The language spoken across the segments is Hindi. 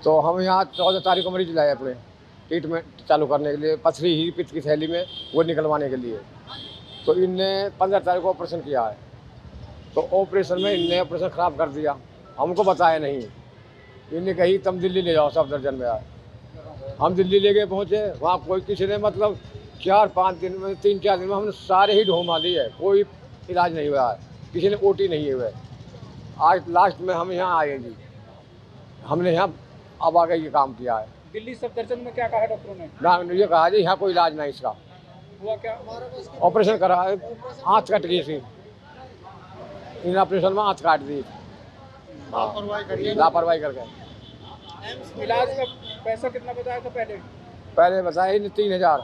तो हम यहाँ 14 तारीख को मरीज लाए अपने ट्रीटमेंट चालू करने के लिए, पथरी ही पित्त की थैली में वो निकलवाने के लिए। तो इनने 15 तारीख को ऑपरेशन किया है। तो ऑपरेशन में इनने ऑपरेशन ख़राब कर दिया, हमको बताया नहीं। इनने कही तुम दिल्ली ले जाओ, सफदरजंग में आए। हम दिल्ली ले गए, पहुँचे वहाँ कोई किसी ने मतलब 4-5 दिन में 3-4 दिन में हमने सारे ही ढो मार लिए, कोई इलाज नहीं हुआ है, किसी ने ओटी नहीं हुआ है। आज लास्ट में हम यहाँ आए जी, हमने यहाँ अब आगे ये काम किया है। दिल्ली सफदरजंग में क्या कहा डॉक्टरों ने? ना ये कहा जी यहाँ कोई इलाज नहीं इसका। हुआ क्या? ऑपरेशन करा है, आँख कट गई थी, इन ऑपरेशन में आँख काट दी। लापरवाही करके। इलाज का पैसा कितना बताया था पहले? पहले बताया इन्हें 3,000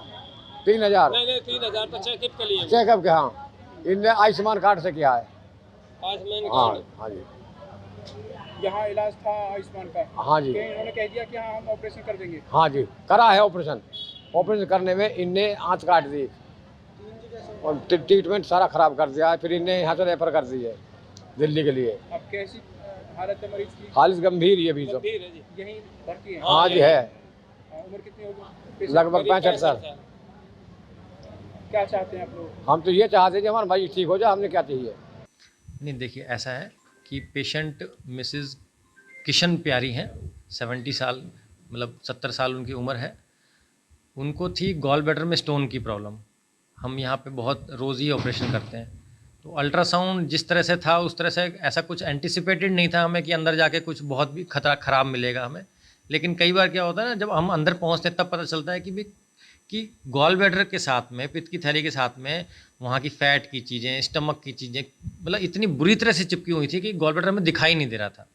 नहीं 3,000 तो चेकअप के लिए। चेकअप के। हाँ, इनने आयुष्मान कार्ड से किया है। आयुष्मान हाँ कार्ड। हाँ जी, यहाँ इलाज था आयुष्मान का? हाँ जी, कहीं इन्होंने कह दिया कि हाँ हम ऑपरेशन कर देंगे? हाँ जी, करा है ऑपरेशन। ऑपरेशन करने में इनने आँच काट दी और ट्रीटमेंट सारा ख़राब कर दिया है। फिर इनने यहाँ से रेफर कर दी है दिल्ली के लिए। अब कैसी हालत है मरीज की? हालत गंभीर ही है अभी तो। गंभीर है जी। यहीं भर्ती है? हाँ जी है, उम्र कितनी होगी? लगभग 65 साल। क्या चाहते हैं आप लोग? हम तो ये चाहते हैं कि हमारा भाई ठीक हो जाए, हमने क्या चाहिए। नहीं देखिए, ऐसा है कि पेशेंट मिसेस किशन प्यारी हैं, 70 साल मतलब 70 साल उनकी उम्र है। उनको थी गॉल ब्लैडर में स्टोन की प्रॉब्लम। हम यहाँ पे बहुत रोज़ ही ऑपरेशन करते हैं, तो अल्ट्रासाउंड जिस तरह से था उस तरह से ऐसा कुछ एंटिसिपेटेड नहीं था हमें कि अंदर जाके कुछ बहुत भी खतरा ख़राब मिलेगा हमें। लेकिन कई बार क्या होता है ना, जब हम अंदर पहुँचते हैं तब पता चलता है कि गॉल ब्लैडर के साथ में, पित्त की थैली के साथ में वहाँ की फ़ैट की चीज़ें, स्टमक की चीज़ें मतलब इतनी बुरी तरह से चिपकी हुई थी कि गॉल ब्लैडर में दिखाई नहीं दे रहा था।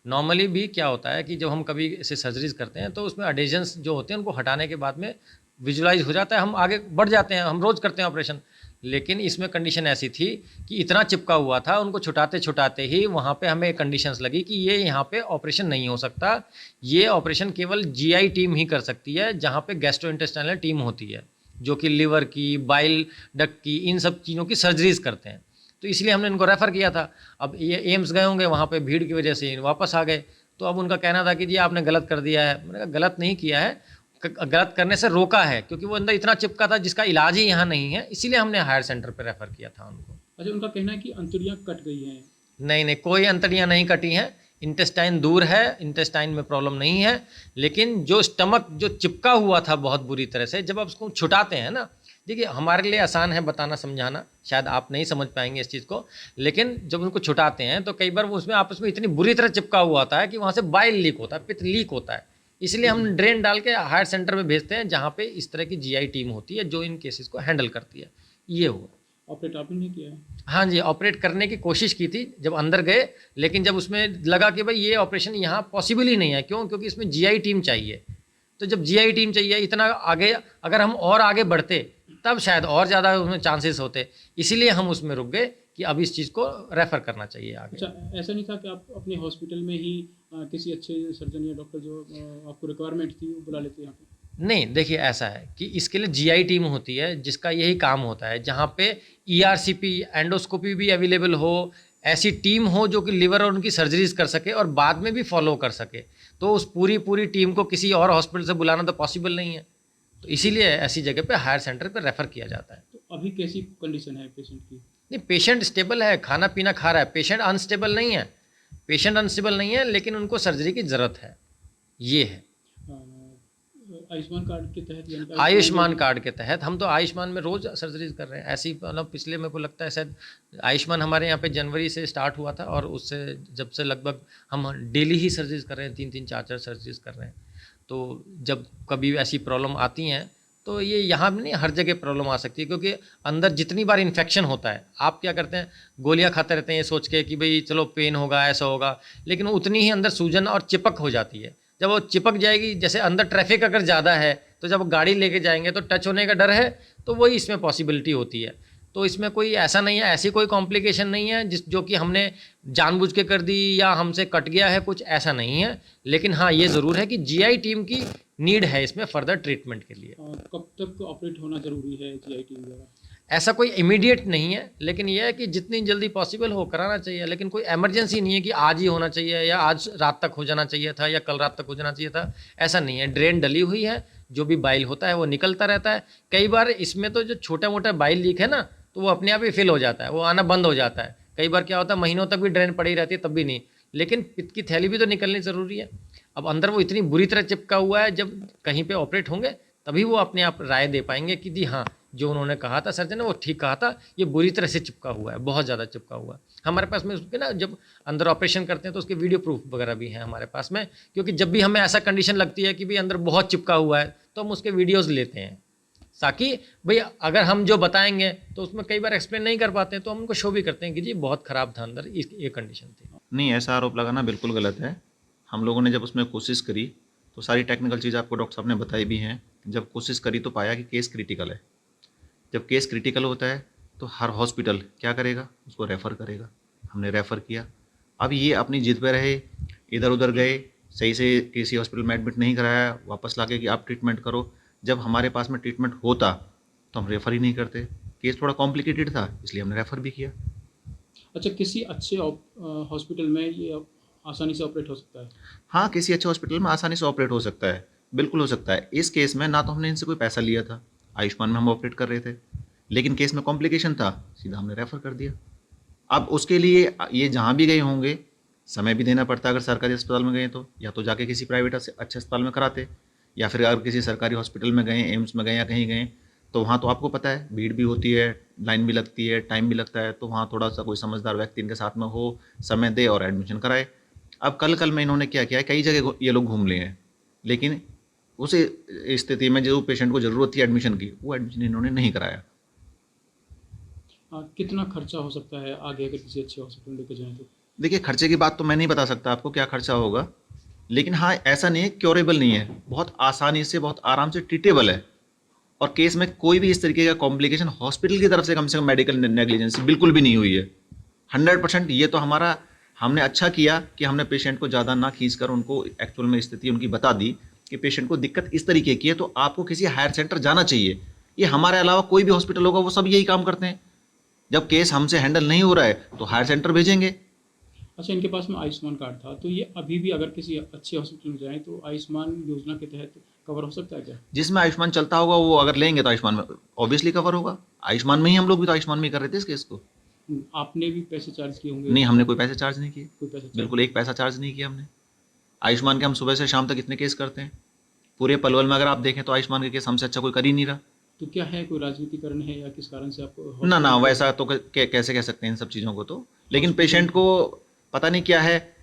नॉर्मली भी क्या होता है कि जब हम कभी ऐसे सर्जरीज करते हैं तो उसमें अडेजन्स जो होते हैं उनको हटाने के बाद में विजुलाइज हो जाता है, हम आगे बढ़ जाते हैं, हम रोज़ करते हैं ऑपरेशन। लेकिन इसमें कंडीशन ऐसी थी कि इतना चिपका हुआ था, उनको छुटाते छुटाते ही वहाँ पे हमें कंडीशंस लगी कि ये यहाँ पे ऑपरेशन नहीं हो सकता, ये ऑपरेशन केवल जीआई टीम ही कर सकती है, जहाँ पे गैस्ट्रोइंटेस्टाइनल टीम होती है जो कि लिवर की, बाइल डक्ट की, इन सब चीज़ों की सर्जरीज करते हैं। तो इसलिए हमने इनको रेफ़र किया था। अब ये एम्स गए होंगे, वहाँ पे भीड़ की वजह से वापस आ गए। तो अब उनका कहना था कि जी आपने गलत कर दिया है। मैंने कहा गलत नहीं किया है, गलत करने से रोका है, क्योंकि वो अंदर इतना चिपका था जिसका इलाज ही यहाँ नहीं है, इसीलिए हमने हायर सेंटर पे रेफ़र किया था उनको। अच्छा, उनका कहना है कि अंतड़ियाँ कट गई हैं। नहीं, कोई अंतड़ियाँ नहीं कटी हैं, इंटेस्टाइन दूर है, इंटेस्टाइन में प्रॉब्लम नहीं है। लेकिन जो स्टमक जो चिपका हुआ था बहुत बुरी तरह से, जब आप उसको छुटाते हैं ना, देखिए हमारे लिए आसान है बताना समझाना, शायद आप नहीं समझ पाएंगे इस चीज़ को, लेकिन जब उनको छुटाते हैं तो कई बार वो उसमें आपस में इतनी बुरी तरह चिपका हुआ होता है कि वहाँ से बाइल लीक होता है, पित्त लीक होता है। इसलिए हम ड्रेन डाल के हायर सेंटर में भेजते हैं, जहाँ पे इस तरह की जीआई टीम होती है जो इन केसेस को हैंडल करती है। ये हुआ। ऑपरेट आपने नहीं किया है? हाँ जी, ऑपरेट करने की कोशिश की थी जब अंदर गए, लेकिन जब उसमें लगा कि भाई ये ऑपरेशन यहाँ पॉसिबल ही नहीं है। क्यों? क्योंकि इसमें जीआई टीम चाहिए। तो जब जीआई टीम चाहिए, इतना आगे अगर हम और आगे बढ़ते तब शायद और ज़्यादा उसमें चांसेस होते, इसीलिए हम उसमें रुक गए कि अब इस चीज़ को रेफ़र करना चाहिए आगे। अच्छा, ऐसा नहीं था कि आप अपने हॉस्पिटल में ही किसी अच्छे सर्जन या डॉक्टर जो आपको रिक्वायरमेंट थी वो बुला लेते हैं यहाँ पे? नहीं, देखिए ऐसा है कि इसके लिए जीआई टीम होती है जिसका यही काम होता है, जहाँ पे ईआरसीपी, एंडोस्कोपी भी अवेलेबल हो, ऐसी टीम हो जो कि लिवर और उनकी सर्जरीज कर सके और बाद में भी फॉलो कर सके। तो उस पूरी टीम को किसी और हॉस्पिटल से बुलाना तो पॉसिबल नहीं है, तो इसीलिए ऐसी जगह पे हायर सेंटर पे रेफ़र किया जाता है। तो अभी कैसी कंडीशन है पेशेंट की? नहीं, पेशेंट स्टेबल है, खाना पीना खा रहा है, पेशेंट अनस्टेबल नहीं है, लेकिन उनको सर्जरी की ज़रूरत है, ये है। आयुष्मान कार्ड के तहत, यानी कि आयुष्मान कार्ड के तहत हम तो आयुष्मान में रोज़ सर्जरीज कर रहे हैं। ऐसी मतलब पिछले मेरे को लगता है शायद आयुष्मान हमारे यहाँ पे जनवरी से स्टार्ट हुआ था और उससे जब से लगभग हम डेली ही सर्जरीज कर रहे हैं, 3-3, 4-4 सर्जरीज कर रहे हैं। तो जब कभी ऐसी प्रॉब्लम आती हैं तो ये यहाँ भी नहीं, हर जगह प्रॉब्लम आ सकती है, क्योंकि अंदर जितनी बार इन्फेक्शन होता है, आप क्या करते हैं, गोलियाँ खाते रहते हैं ये सोच के कि भाई चलो पेन होगा, ऐसा होगा, लेकिन उतनी ही अंदर सूजन और चिपक हो जाती है। जब वो चिपक जाएगी, जैसे अंदर ट्रैफिक अगर ज़्यादा है तो जब गाड़ी लेके जाएंगे तो टच होने का डर है, तो वही इसमें पॉसिबिलिटी होती है। तो इसमें कोई ऐसा नहीं है, ऐसी कोई कॉम्प्लिकेशन नहीं है जो कि हमने जानबूझ के कर दी या हमसे कट गया है, कुछ ऐसा नहीं है। लेकिन हाँ, ये ज़रूर है कि जीआई टीम की नीड है इसमें फर्दर ट्रीटमेंट के लिए। कब तक ऑपरेट होना ज़रूरी है जीआई टीम द्वारा? ऐसा कोई इमीडिएट नहीं है, लेकिन यह है कि जितनी जल्दी पॉसिबल हो कराना चाहिए, लेकिन कोई इमरजेंसी नहीं है कि आज ही होना चाहिए या आज रात तक हो जाना चाहिए था या कल रात तक हो जाना चाहिए था, ऐसा नहीं है। ड्रेन डली हुई है, जो भी बाइल होता है वो निकलता रहता है। कई बार इसमें तो जो छोटा मोटा बाइल लीक है ना, तो वो अपने आप ही फिल हो जाता है, वो आना बंद हो जाता है। कई बार क्या होता है, महीनों तक भी ड्रेन पड़ी रहती है तब भी नहीं, लेकिन पित्त की थैली भी तो निकलनी ज़रूरी है। अब अंदर वो इतनी बुरी तरह चिपका हुआ है, जब कहीं पे ऑपरेट होंगे तभी वो अपने आप राय दे पाएंगे कि जी हाँ, जो उन्होंने कहा था सर्जन ने वो ठीक कहा था, ये बुरी तरह से चिपका हुआ है, बहुत ज़्यादा चिपका हुआ है। हमारे पास में उसके ना जब अंदर ऑपरेशन करते हैं तो उसके वीडियो प्रूफ वगैरह भी हैं हमारे पास में, क्योंकि जब भी हमें ऐसा कंडीशन लगती है कि भाई अंदर बहुत चिपका हुआ है तो हम उसके वीडियोज़ लेते हैं, ताकि भाई अगर हम जो बताएंगे तो उसमें कई बार एक्सप्लेन नहीं कर पाते हैं तो हम उनको शो भी करते हैं कि जी बहुत ख़राब था अंदर, ये कंडीशन थी। नहीं, ऐसा आरोप लगाना बिल्कुल गलत है। हम लोगों ने जब उसमें कोशिश करी तो सारी टेक्निकल चीज़ आपको डॉक्टर साहब ने बताई भी हैं। जब कोशिश करी तो पाया कि केस क्रिटिकल है। जब केस क्रिटिकल होता है तो हर हॉस्पिटल क्या करेगा, उसको रेफ़र करेगा। हमने रेफ़र किया। अब ये अपनी जिद पे रहे, इधर उधर गए, सही से किसी हॉस्पिटल में एडमिट नहीं कराया, वापस लाके कि आप ट्रीटमेंट करो। जब हमारे पास में ट्रीटमेंट होता तो हम रेफ़र ही नहीं करते। केस थोड़ा कॉम्प्लिकेटेड था, इसलिए हमने रेफ़र भी किया। अच्छा, किसी अच्छे हॉस्पिटल में ये आसानी से ऑपरेट हो सकता है? हाँ, किसी अच्छे हॉस्पिटल में आसानी से ऑपरेट हो सकता है, बिल्कुल हो सकता है। इस केस में ना तो हमने इनसे कोई पैसा लिया था, आयुष्मान में हम ऑपरेट कर रहे थे, लेकिन केस में कॉम्प्लिकेशन था, सीधा हमने रेफ़र कर दिया। अब उसके लिए ये जहाँ भी गए होंगे समय भी देना पड़ता है। अगर सरकारी अस्पताल में गए तो या तो जाके किसी प्राइवेट अच्छे अस्पताल में कराते, या फिर अगर किसी सरकारी हॉस्पिटल में गए, एम्स में गए या कहीं गए, तो वहाँ तो आपको पता है भीड़ भी होती है, लाइन भी लगती है, टाइम भी लगता है। तो वहाँ थोड़ा सा कोई समझदार व्यक्ति इनके साथ में हो, समय दे और एडमिशन कराए। अब कल में इन्होंने क्या किया है, कई जगह ये लोग घूम लिए हैं, लेकिन उस स्थिति में जो पेशेंट को ज़रूरत थी एडमिशन की, वो एडमिशन इन्होंने नहीं कराया। कितना खर्चा हो सकता है आगे अगर किसी अच्छे हॉस्पिटल लेके जाएं तो? देखिए, खर्चे की बात तो मैं नहीं बता सकता आपको क्या खर्चा होगा, लेकिन हाँ, ऐसा नहीं है क्योरेबल नहीं है, बहुत आसानी से बहुत आराम से ट्रीटेबल है। और केस में कोई भी इस तरीके का कॉम्प्लिकेशन हॉस्पिटल की तरफ से कम मेडिकल नेग्लिजेंसी बिल्कुल भी नहीं हुई है। 100% ये तो हमने अच्छा किया कि हमने पेशेंट को ज़्यादा ना खींच कर उनको एक्चुअल में स्थिति उनकी बता दी कि पेशेंट को दिक्कत इस तरीके की है, तो आपको किसी हायर सेंटर जाना चाहिए। ये हमारे अलावा कोई भी हॉस्पिटल होगा वो सब यही काम करते हैं। जब केस हमसे हैंडल नहीं हो रहा है तो हायर सेंटर भेजेंगे। अच्छा, इनके पास में आयुष्मान कार्ड था, तो ये अभी भी अगर किसी अच्छे हॉस्पिटल में जाएं तो आयुष्मान योजना के तहत कवर हो सकता है क्या? जिसमें आयुष्मान चलता होगा वो अगर लेंगे तो आयुष्मान में ऑब्वियसली कवर होगा। आयुष्मान में ही हम लोग भी तो आयुष्मान में ही कर रहे थे इस केस को। आपने भी पैसे चार्ज किए होंगे? नहीं, हमने कोई पैसे चार्ज नहीं किए, कोई पैसा बिल्कुल एक पैसा चार्ज नहीं किया हमने। आयुष्मान के हम सुबह से शाम तक इतने केस करते हैं, पूरे पलवल में अगर आप देखें तो आयुष्मान के केस हमसे अच्छा कोई कर ही नहीं रहा। तो क्या है, कोई राजनीतिकरण है या किस कारण से आपको? ना, वैसा तो कैसे कह सकते हैं इन सब चीज़ों को तो। लेकिन पेशेंट को पता नहीं क्या है,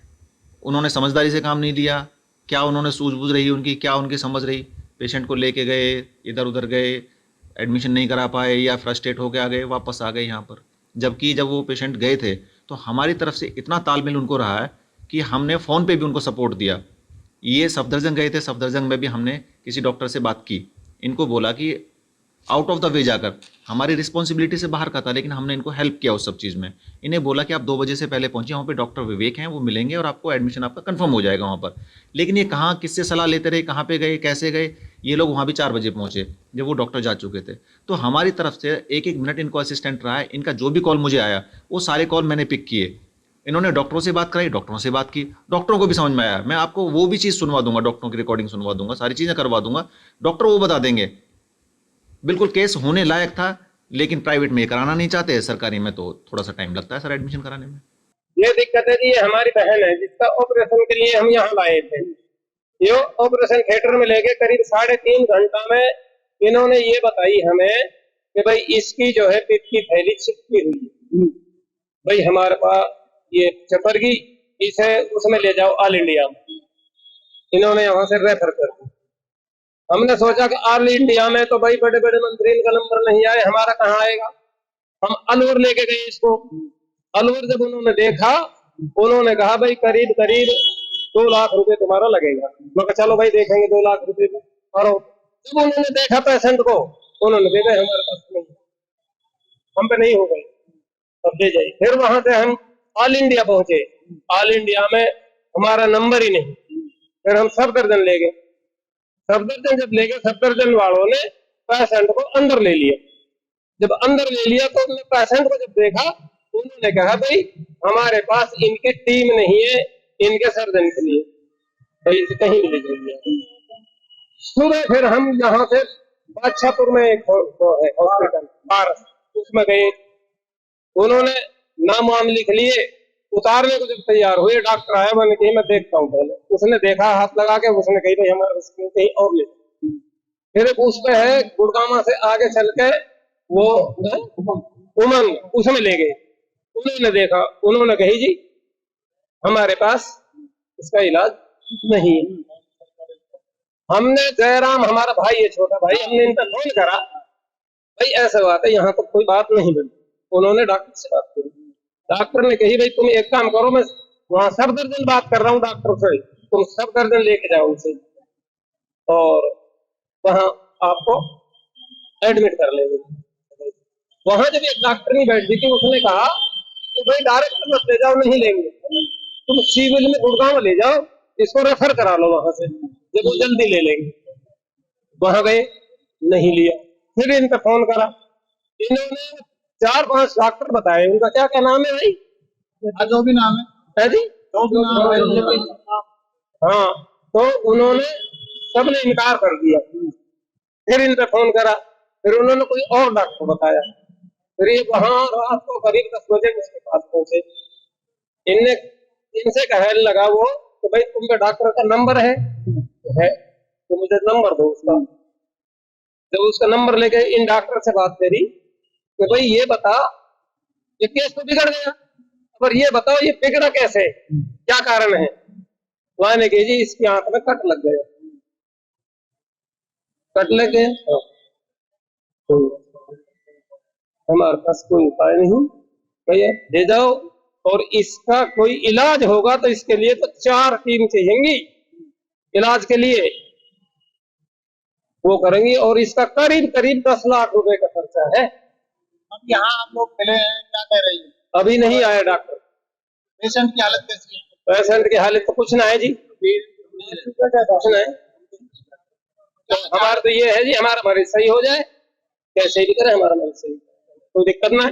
उन्होंने समझदारी से काम नहीं लिया, क्या उन्होंने सूझबूझ रही उनकी, क्या उनकी समझ रही। पेशेंट को लेके गए, इधर उधर गए, एडमिशन नहीं करा पाए या फ्रस्ट्रेट होकर आ गए, वापस आ गए यहाँ पर। जबकि जब वो पेशेंट गए थे तो हमारी तरफ से इतना तालमेल उनको रहा है कि हमने फ़ोन पे भी उनको सपोर्ट दिया। ये सफदरजंग गए थे, सफदरजंग में भी हमने किसी डॉक्टर से बात की, इनको बोला कि आउट ऑफ द वे जाकर, हमारी रिस्पॉन्सिबिलिटी से बाहर का था, लेकिन हमने इनको हेल्प किया उस सब चीज़ में। इन्हें बोला कि आप 2 बजे से पहले पहुंचिए, वहाँ पे डॉक्टर विवेक हैं, वो मिलेंगे और आपको एडमिशन आपका कंफर्म हो जाएगा वहाँ पर। लेकिन ये कहाँ किससे सलाह लेते रहे, कहाँ पे गए, कैसे गए, ये लोग वहाँ भी 4 बजे पहुँचे जब वो डॉक्टर जा चुके थे। तो हमारी तरफ से 1-1 मिनट इनको असिस्टेंट रहा है। इनका जो भी कॉल मुझे आया वो सारे कॉल मैंने पिक किए। इन्होंने डॉक्टरों से बात कराई, डॉक्टरों से बात की, डॉक्टरों को भी समझ में आया। मैं आपको वो भी चीज़ सुनवा दूंगा, डॉक्टरों की रिकॉर्डिंग सुनवा दूंगा, सारी चीज़ें करवा दूंगा, डॉक्टर वो बता देंगे। बिल्कुल केस होने लायक था, लेकिन प्राइवेट में ये कराना नहीं चाहते, सरकारी में तो थोड़ा सा टाइम लगता है सर एडमिशन कराने में। ये दिक्कत है कि ये हमारी बहन है जिसका ऑपरेशन के लिए हम यहाँ लाए थे। ये ऑपरेशन थिएटर में लेके करीब 3.5 घंटा में इन्होंने ये बताई हमें कि भाई इसकी जो है पित्त की थैली चिपकी हुई है, भाई हमारे पास ये चपरगी, इसे उसमें ले जाओ ऑल इंडिया में। इन्होंने यहाँ से रेफर कर दिया। हमने सोचा कि ऑल इंडिया में तो भाई बड़े बड़े मंत्री इनका नंबर नहीं आए, हमारा कहाँ आएगा। हम अलवर लेके गए इसको। अलवर जब उन्होंने देखा, उन्होंने कहा भाई करीब 2 लाख रुपए तुम्हारा लगेगा। मैं कहा चलो भाई देखेंगे 2 लाख रुपए और जब उन्होंने देखा पेशेंट को, उन्होंने देखा हमारे पास नहीं, हम पे नहीं हो गई, अब दे जाइए। फिर वहां से हम ऑल इंडिया पहुंचे। ऑल इंडिया में हमारा नंबर ही नहीं। फिर हम सफदरजंग ले गए। सफदरजंग जब ले गए, सफदरजंग वालों ने पेशेंट को अंदर ले लिया। जब अंदर ले लिया तो उन्होंने पेशेंट को जब देखा, उन्होंने कहा भाई हमारे पास इनकी टीम नहीं है इनके सर्जन के लिए, भाई इसे कहीं नहीं ले जाइए। सुबह फिर हम यहाँ से बादशाहपुर में एक है हॉस्पिटल पारस, उसमें गए। उन्होंने नाम वाम लिख लिए, उतारने को जब तैयार हुए डॉक्टर आया, मैंने कही मैं देखता हूँ पहले। उसने देखा, हाथ लगा के उसने कही भाई हमारे कहीं और ले। फिर एक उस पे है गुड़गामा से आगे चल के वो उमंग, उसमें ले गए। उन्होंने देखा, उन्होंने कही जी हमारे पास इसका इलाज नहीं है। हमने जयराम हमारा भाई है, छोटा भाई, हमने इनका फोन करा, भाई ऐसा बात है यहाँ तो कोई बात नहीं बनी। उन्होंने डॉक्टर से बात की, डॉक्टर ने कही भाई तुम एक काम करो, मैं वहां सब दर्जन बात कर रहा हूँ डॉक्टर से, तुम सब दर्जन लेके जाओ उनसे और वहां आपको एडमिट कर लेंगे। वहां जब एक डॉक्टर नहीं बैठी थी, उसने कहा कि भाई डायरेक्ट मत ले जाओ, नहीं लेंगे, तुम सिविल में गुड़गांव ले जाओ, इसको रेफर करा लो वहां से, जब वो जल्दी ले लेंगे। वहां गए, नहीं लिया। फिर इन पे फोन करा, इन्होंने 4-5 डॉक्टर बताए, उनका क्या क्या नाम है भाई, जो भी नाम है जी, जो भी नाम है। हाँ, तो उन्होंने सबने इनकार कर दिया। फिर इन पे फोन करा, फिर उन्होंने कोई और डॉक्टर बताया। फिर ये वहां रात को करीब 10 बजे उसके पास पहुंचे। इनसे कहने लगा वो कि भाई तुम पे डॉक्टर का नंबर है तो मुझे नंबर दो उसका। जब उसका नंबर लेके इन डॉक्टर से बात करी कि भाई ये बता, ये केस तो बिगड़ गया, पर ये बताओ ये बिगड़ा कैसे, क्या कारण है। वहां ने कही जी इसकी आंख में कट लग गया। कट लग गया, तो हमारे पास कोई उपाय नहीं, भैया ले जाओ, और इसका कोई इलाज होगा तो इसके लिए तो 4 टीम चाहिएंगी इलाज के लिए, वो करेंगी, और इसका करीब करीब 10 लाख रुपए का खर्चा है। अब यहाँ आप लोग मिले हैं, क्या कह रही है? अभी नहीं आया डॉक्टर। पेशेंट की हालत कैसी है? पेशेंट की हालत तो कुछ ना है जी, कुछ ना है। तो हमारा तो ये है जी, हमारा मरीज सही हो जाए, कैसे भी करे हमारा मरीज सही, कोई दिक्कत ना है।